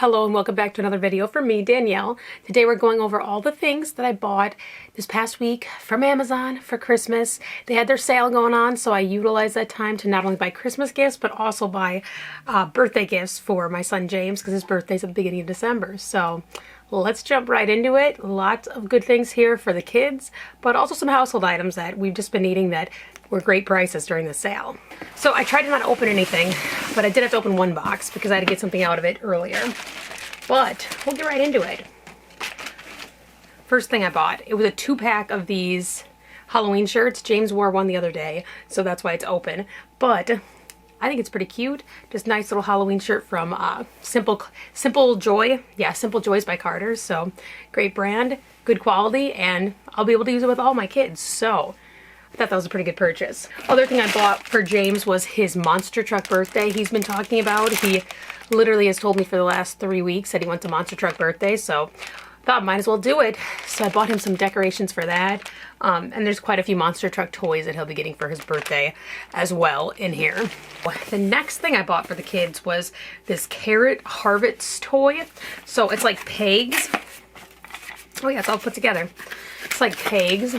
Hello and welcome back to another video from me, Danielle. Today we're going over all the things that I bought this past week from Amazon for Christmas. They had their sale going on, so I utilized that time to not only buy Christmas gifts, but also buy birthday gifts for my son James, because his birthday's at the beginning of December. So let's jump right into it. Lots of good things here for the kids, but also some household items that we've just been needing that were great prices during the sale. So I tried to not open anything, but I did have to open one box because I had to get something out of it earlier. But we'll get right into it. First thing I bought, it was a 2-pack of these Halloween shirts. James wore one the other day, so that's why it's open. But I think it's pretty cute. Just nice little Halloween shirt from Simple Joy. Yeah, Simple Joys by Carter's. So great brand, good quality, and I'll be able to use it with all my kids. So I thought that was a pretty good purchase. Other thing I bought for James was his monster truck birthday he's been talking about. He literally has told me for the last 3 weeks that he wants a monster truck birthday, so I thought I might as well do it. So I bought him some decorations for that. And there's quite a few monster truck toys that he'll be getting for his birthday as well in here. The next thing I bought for the kids was this Carrot Harvest toy. So it's like pegs. Oh yeah, it's all put together. It's like pegs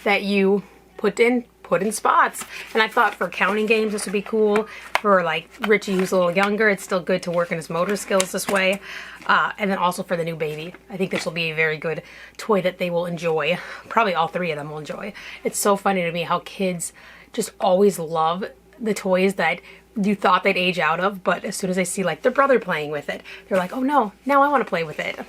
that you put in spots, and I thought for counting games this would be cool. For like Richie, who's a little younger, it's still good to work in his motor skills this way, and then also for the new baby, I think this will be a very good toy that they will enjoy. Probably all 3 of them will enjoy. It's so funny to me how kids just always love the toys that you thought they'd age out of, but as soon as they see like their brother playing with it, they're like, oh no, now I want to play with it.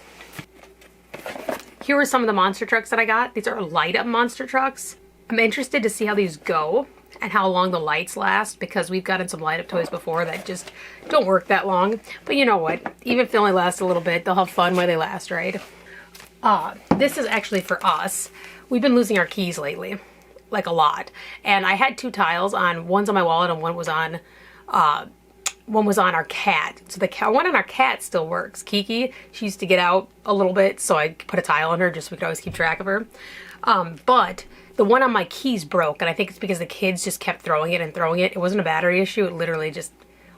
Here are some of the monster trucks that I got. These are light up monster trucks. I'm interested to see how these go and how long the lights last, because we've gotten some light up toys before that just don't work that long. But you know what? Even if they only last a little bit, they'll have fun while they last, right? This is actually for us. We've been losing our keys lately, like a lot. And I had 2 tiles on, one's on my wallet and one was on our cat. So the one on our cat still works. Kiki, she used to get out a little bit, so I put a tile on her just so we could always keep track of her. But the one on my keys broke, and I think it's because the kids just kept throwing it and throwing it. It wasn't a battery issue, it literally just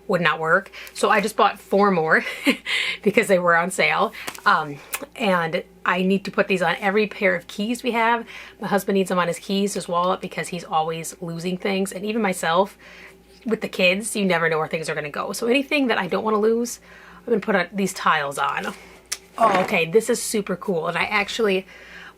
would not work. So I just bought 4 more because they were on sale. And I need to put these on every pair of keys we have. My husband needs them on his keys, his wallet, because he's always losing things. And even myself, with the kids, you never know where things are gonna go. So anything that I don't wanna lose, I'm gonna put these tiles on. Oh, okay, this is super cool. And I actually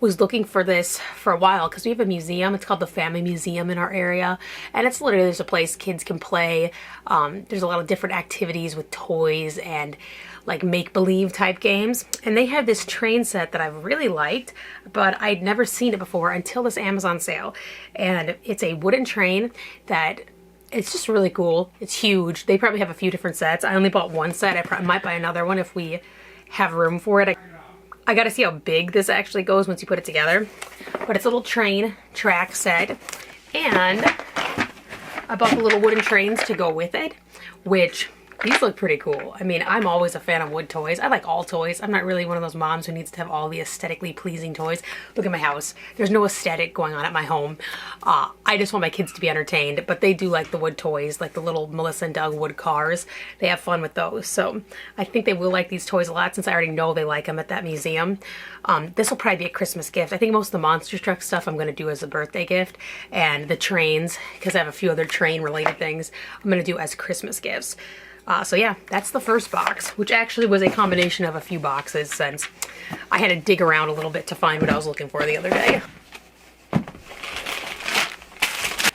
was looking for this for a while because we have a museum. It's called the Family Museum in our area, and it's literally just a place kids can play. There's a lot of different activities with toys and like make-believe type games, and they have this train set that I've really liked, but I'd never seen it before until this Amazon sale. And it's a wooden train that it's just really cool. It's huge. They probably have a few different sets. I only bought 1 set. I might buy another one if we have room for it. I gotta see how big this actually goes once you put it together. But it's a little train track set. And I bought the little wooden trains to go with it, which these look pretty cool. I mean, I'm always a fan of wood toys. I like all toys. I'm not really one of those moms who needs to have all the aesthetically pleasing toys. Look at my house. There's no aesthetic going on at my home. I just want my kids to be entertained, but they do like the wood toys, like the little Melissa and Doug wood cars. They have fun with those. So I think they will like these toys a lot, since I already know they like them at that museum. This will probably be a Christmas gift. I think most of the monster truck stuff I'm gonna do as a birthday gift, and the trains, because I have a few other train related things, I'm gonna do as Christmas gifts. So yeah, that's the first box, which actually was a combination of a few boxes, since I had to dig around a little bit to find what I was looking for the other day.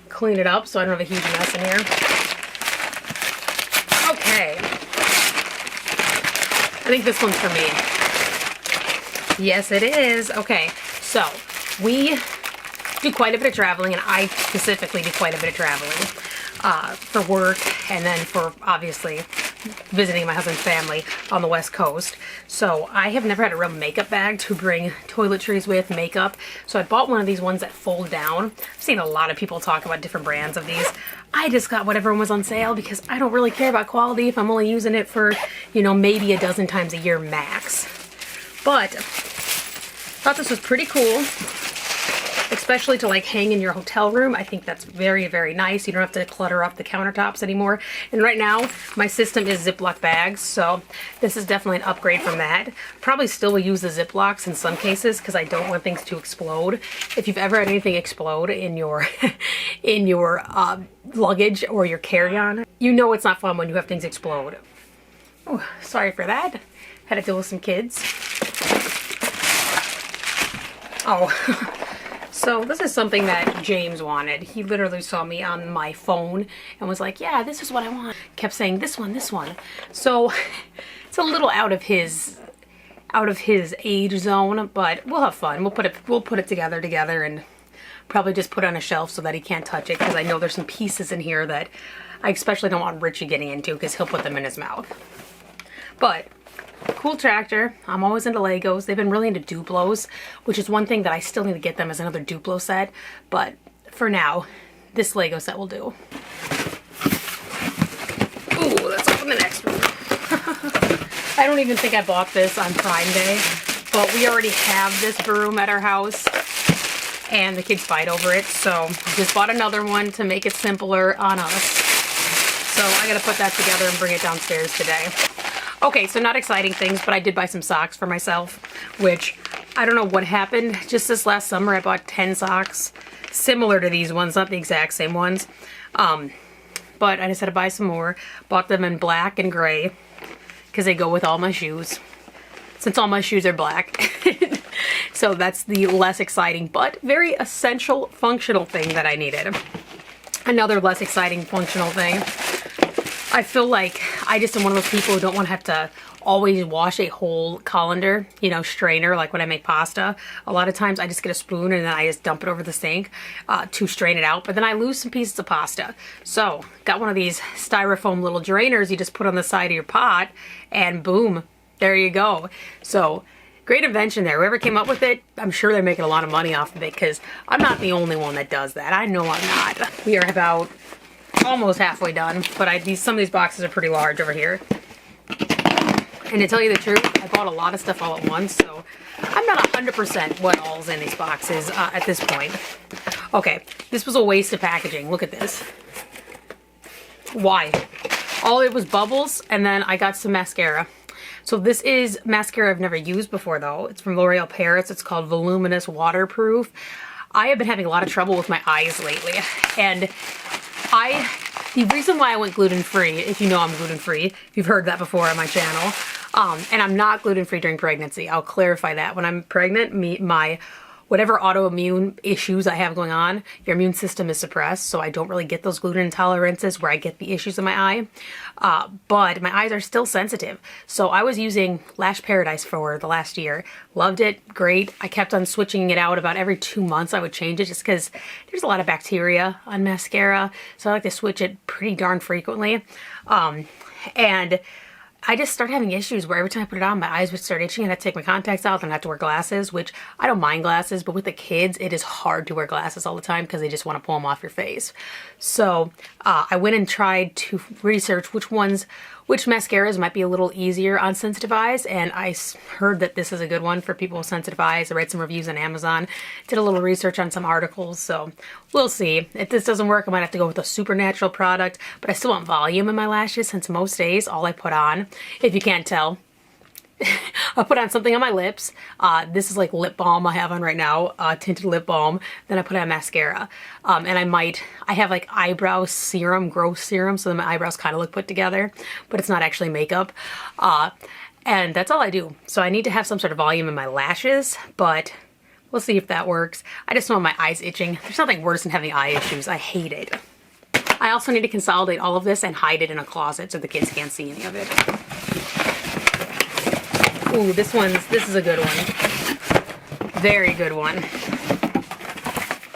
Clean it up so I don't have a huge mess in here. Okay. I think this one's for me. Yes, it is. Okay, so we do quite a bit of traveling, and I specifically do quite a bit of traveling. For work, and then for obviously visiting my husband's family on the West Coast. So I have never had a real makeup bag to bring toiletries with, makeup. So I bought one of these ones that fold down. I've seen a lot of people talk about different brands of these. I just got whatever one was on sale because I don't really care about quality if I'm only using it for, you know, maybe a dozen times a year max. But thought this was pretty cool. especially to like hang in your hotel room. I think that's very, very nice. You don't have to clutter up the countertops anymore. And right now, my system is Ziploc bags, so this is definitely an upgrade from that. Probably still will use the Ziplocs in some cases because I don't want things to explode. If you've ever had anything explode in your in your luggage or your carry-on, you know it's not fun when you have things explode. Oh, sorry for that. Had to deal with some kids. Oh, so this is something that James wanted. He literally saw me on my phone and was like, yeah, this is what I want. Kept saying this one, this one. So it's a little out of his age zone, but we'll have fun. We'll put it together and probably just put it on a shelf so that he can't touch it, because I know there's some pieces in here that I especially don't want Richie getting into because he'll put them in his mouth. But cool tractor. I'm always into Legos. They've been really into Duplos, which is one thing that I still need to get them as another Duplo set. But for now, this Lego set will do. Ooh, let's open the next one. I don't even think I bought this on Prime Day, but we already have this broom at our house and the kids fight over it. So just bought another one to make it simpler on us. So I gotta put that together and bring it downstairs today. Okay, so not exciting things, but I did buy some socks for myself, which I don't know what happened. Just this last summer, I bought 10 socks similar to these ones, not the exact same ones. But I just had to buy some more. Bought them in black and gray because they go with all my shoes, since all my shoes are black. So that's the less exciting, but very essential functional thing that I needed. Another less exciting functional thing. I feel like I just am one of those people who don't want to have to always wash a whole colander, you know, strainer, like when I make pasta. A lot of times I just get a spoon and then I just dump it over the sink to strain it out, but then I lose some pieces of pasta. So got one of these styrofoam little drainers you just put on the side of your pot and boom, there you go. So great invention there. Whoever came up with it, I'm sure they're making a lot of money off of it, because I'm not the only one that does that. I know I'm not. We are about almost halfway done, but some of these boxes are pretty large over here. And to tell you the truth, I bought a lot of stuff all at once, so I'm not 100% what all's in these boxes at this point. Okay, this was a waste of packaging. Look at this. Why? All it was bubbles, and then I got some mascara. So this is mascara I've never used before, though. It's from L'Oreal Paris. It's called Voluminous Waterproof. I have been having a lot of trouble with my eyes lately, and the reason why I went gluten-free, if you know I'm gluten-free, if you've heard that before on my channel, and I'm not gluten-free during pregnancy. I'll clarify that. When I'm pregnant, my whatever autoimmune issues I have going on, your immune system is suppressed, so I don't really get those gluten intolerances where I get the issues in my eye. But my eyes are still sensitive. So I was using Lash Paradise for the last year. Loved it, great. I kept on switching it out. About every 2 months I would change it just because there's a lot of bacteria on mascara. So I like to switch it pretty darn frequently. And I just started having issues where every time I put it on, my eyes would start itching and I'd take my contacts out and I have to wear glasses, which I don't mind glasses, but with the kids, it is hard to wear glasses all the time because they just want to pull them off your face. So I went and tried to research which mascaras might be a little easier on sensitive eyes, and I heard that this is a good one for people with sensitive eyes. I read some reviews on Amazon, did a little research on some articles, so we'll see. If this doesn't work, I might have to go with a supernatural product, but I still want volume in my lashes, since most days all I put on, if you can't tell, I'll put on something on my lips. This is like lip balm I have on right now, tinted lip balm. Then I put on mascara. And I have like eyebrow serum, growth serum, so that my eyebrows kind of look put together, but it's not actually makeup. And that's all I do. So I need to have some sort of volume in my lashes, but we'll see if that works. I just know my eyes itching. There's nothing worse than having eye issues. I hate it. I also need to consolidate all of this and hide it in a closet so the kids can't see any of it. Ooh, this is a good one. Very good one.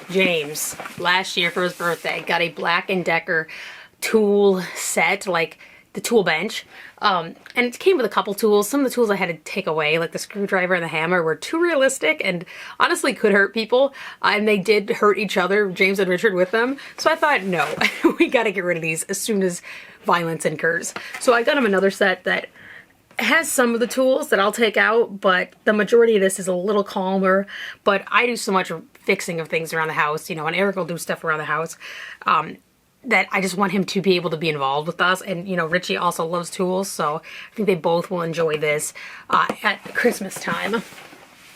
James, last year for his birthday, got a Black & Decker tool set, like the tool bench. And it came with a couple tools. Some of the tools I had to take away, like the screwdriver and the hammer, were too realistic and honestly could hurt people. And they did hurt each other, James and Richard with them. So I thought, no, we gotta get rid of these as soon as violence incurs. So I got him another set that has some of the tools that I'll take out, but the majority of this is a little calmer. But I do so much fixing of things around the house, you know, and Eric will do stuff around the house, that I just want him to be able to be involved with us. And, you know, Richie also loves tools, so I think they both will enjoy this at Christmas time.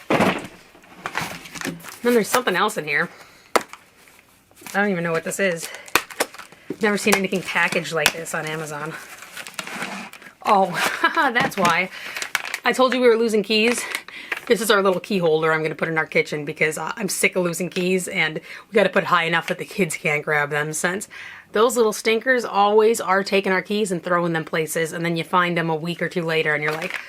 Then there's something else in here. I don't even know what this is. Never seen anything packaged like this on Amazon. Oh, that's why. I told you we were losing keys. This is our little key holder I'm going to put in our kitchen because I'm sick of losing keys, and we got to put it high enough that the kids can't grab them, since those little stinkers always are taking our keys and throwing them places, and then you find them a week or two later and you're like,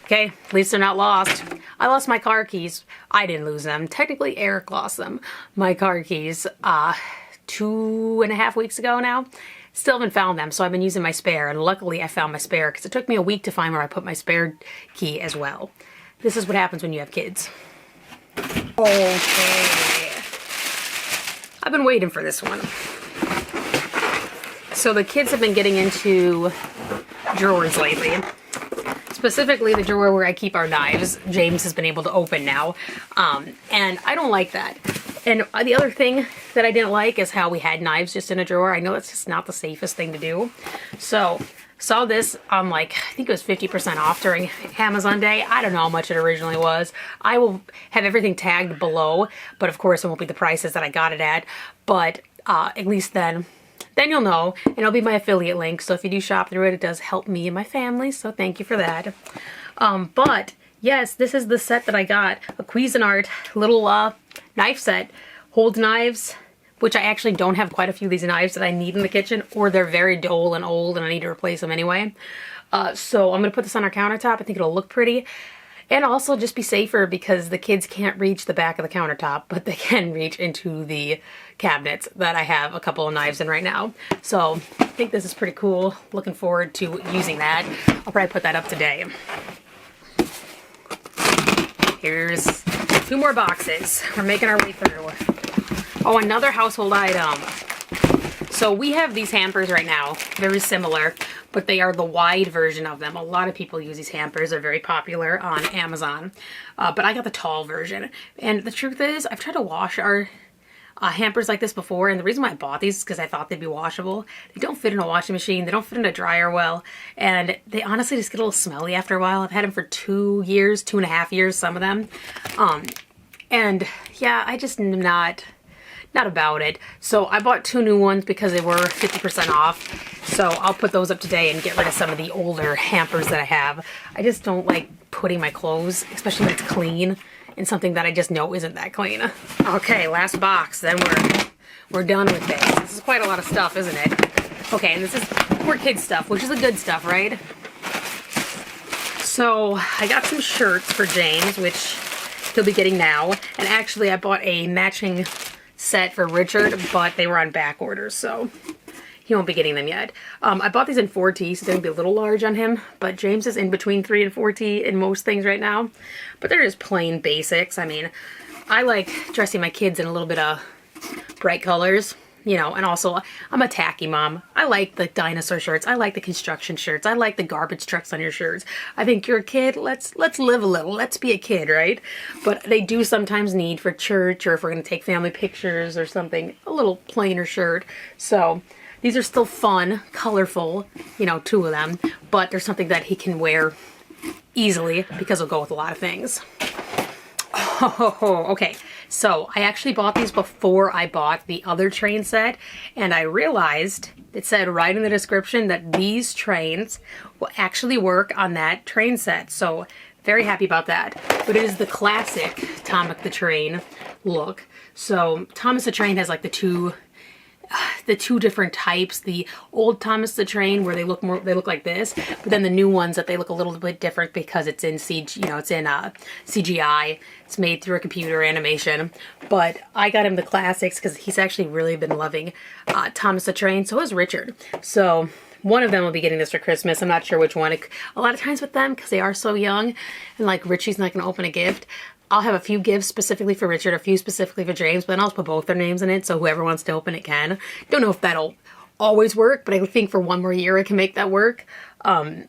okay, at least they're not lost. I lost my car keys. I didn't lose them. Technically, Eric lost them. My car keys 2.5 weeks ago now. Still haven't found them, so I've been using my spare, and luckily I found my spare because it took me a week to find where I put my spare key as well. This is what happens when you have kids. Okay. I've been waiting for this one. So the kids have been getting into drawers lately. Specifically the drawer where I keep our knives. James has been able to open now. And I don't like that. And the other thing that I didn't like is how we had knives just in a drawer. I know that's just not the safest thing to do. So, saw this on, like, I think it was 50% off during Amazon Day. I don't know how much it originally was. I will have everything tagged below, but of course it won't be the prices that I got it at. But at least then you'll know, and it'll be my affiliate link. So if you do shop through it, it does help me and my family. So thank you for that. But yes, this is the set that I got, a Cuisinart little knife set. Holds knives, which I actually don't have quite a few of these knives that I need in the kitchen, or they're very dull and old and I need to replace them anyway. So I'm going to put this on our countertop. I think it'll look pretty. And also just be safer because the kids can't reach the back of the countertop, but they can reach into the cabinets that I have a couple of knives in right now. So I think this is pretty cool. Looking forward to using that. I'll probably put that up today. Here's 2 more boxes. We're making our way through. Oh, another household item. So we have these hampers right now, very similar, but they are the wide version of them. A lot of people use these hampers. They're very popular on Amazon, but I got the tall version. And the truth is, I've tried to wash our hampers like this before, and the reason why I bought these is because I thought they'd be washable. They don't fit in a washing machine. They don't fit in a dryer well, and they honestly just get a little smelly after a while. I've had them for 2 years, 2.5 years, some of them. And yeah, I just am not about it. So I bought 2 new ones because they were 50% off. So I'll put those up today and get rid of some of the older hampers that I have. I just don't like putting my clothes, especially when it's clean, in something that I just know isn't that clean. Okay, last box, then we're done with this. This is quite a lot of stuff, isn't it? Okay, and this is more kids stuff, which is the good stuff, right? So I got some shirts for James, which he'll be getting now. And actually I bought a matching set for Richard, but they were on back orders, so he won't be getting them yet. I bought these in 4T, so they're gonna be a little large on him, but James is in between 3 and 4T in most things right now. But they're just plain basics. I mean, I like dressing my kids in a little bit of bright colors, you know, and also I'm a tacky mom. I like the dinosaur shirts. I like the construction shirts. I like the garbage trucks on your shirts. I think you're a kid. Let's live a little. Let's be a kid, right? But they do sometimes need for church, or if we're going to take family pictures or something, a little plainer shirt. So these are still fun, colorful, you know, 2 of them, but there's something that he can wear easily because it'll go with a lot of things. Oh, okay. So I actually bought these before I bought the other train set, and I realized it said right in the description that these trains will actually work on that train set. So very happy about that. But it is the classic Thomas the Train look. So Thomas the Train has like the two different types. The old Thomas the Train, where they look like this, but then the new ones that they look a little bit different because it's in CGI. It's made through a computer animation. But I got him the classics because he's actually really been loving Thomas the Train. So has Richard. So one of them will be getting this for Christmas. I'm not sure which one. A lot of times with them, because they are so young, and like Richie's not going to open a gift, I'll have a few gifts specifically for Richard, a few specifically for James, but then I'll put both their names in it, so whoever wants to open it can. Don't know if that'll always work, but I think for 1 more year I can make that work. And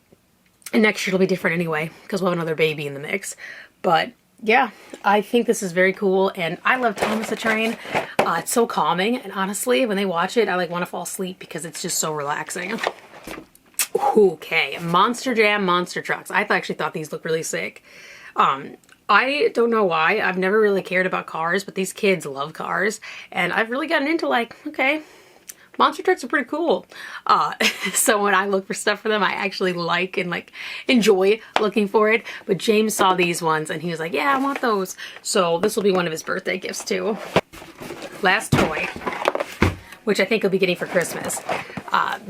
next year it'll be different anyway, because we'll have another baby in the mix. But yeah, I think this is very cool, and I love Thomas the Train. It's so calming, and honestly, when they watch it, I like want to fall asleep because it's just so relaxing. Okay, Monster Jam Monster Trucks. I actually thought these looked really sick. I don't know why. I've never really cared about cars, but these kids love cars, and I've really gotten into like, okay, monster trucks are pretty cool. So when I look for stuff for them, I actually like and like enjoy looking for it. But James saw these ones and he was like, yeah, I want those. So this will be one of his birthday gifts too. Last toy, which I think he'll be getting for Christmas.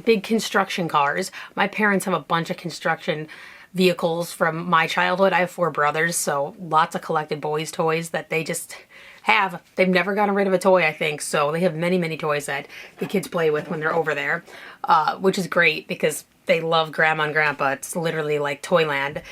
Big construction cars. My parents have a bunch of construction vehicles from my childhood. I have 4 brothers, so lots of collected boys' toys that they just have. They've never gotten rid of a toy, I think, so they have many, many toys that the kids play with when they're over there, which is great because they love Grandma and Grandpa. It's literally like Toyland.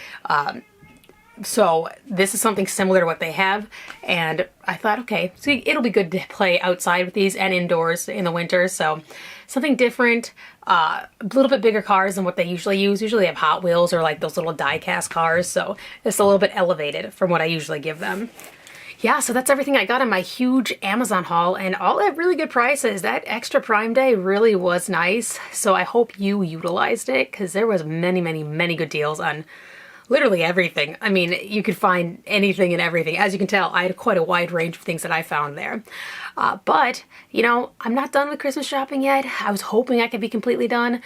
So this is something similar to what they have, and I thought, okay, so it'll be good to play outside with these and indoors in the winter, so something different, a little bit bigger cars than what they usually use. Usually they have Hot Wheels or like those little die-cast cars, so it's a little bit elevated from what I usually give them. Yeah, so that's everything I got in my huge Amazon haul, and all at really good prices. That extra Prime Day really was nice, so I hope you utilized it, because there was many, many, many good deals on literally everything. I mean, you could find anything and everything. As you can tell, I had quite a wide range of things that I found there. But, you know, I'm not done with Christmas shopping yet. I was hoping I could be completely done.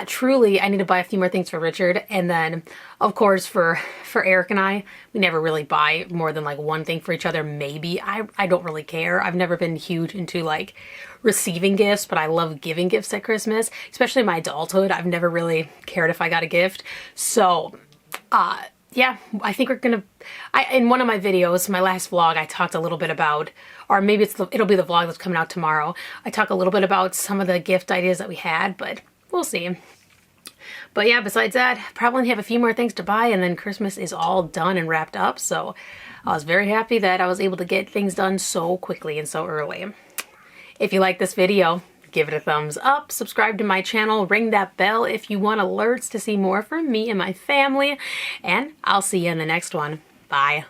Truly, I need to buy a few more things for Richard. And then, of course, for Eric and I, we never really buy more than like one thing for each other, maybe. I don't really care. I've never been huge into like receiving gifts, but I love giving gifts at Christmas, especially in my adulthood. I've never really cared if I got a gift. So yeah, I think we're gonna, in one of my videos, my last vlog, I talked a little bit about, or maybe it'll be the vlog that's coming out tomorrow. I talk a little bit about some of the gift ideas that we had, but we'll see. But yeah, besides that, probably have a few more things to buy, and then Christmas is all done and wrapped up. So I was very happy that I was able to get things done so quickly and so early. If you like this video, give it a thumbs up, subscribe to my channel, ring that bell if you want alerts to see more from me and my family, and I'll see you in the next one. Bye.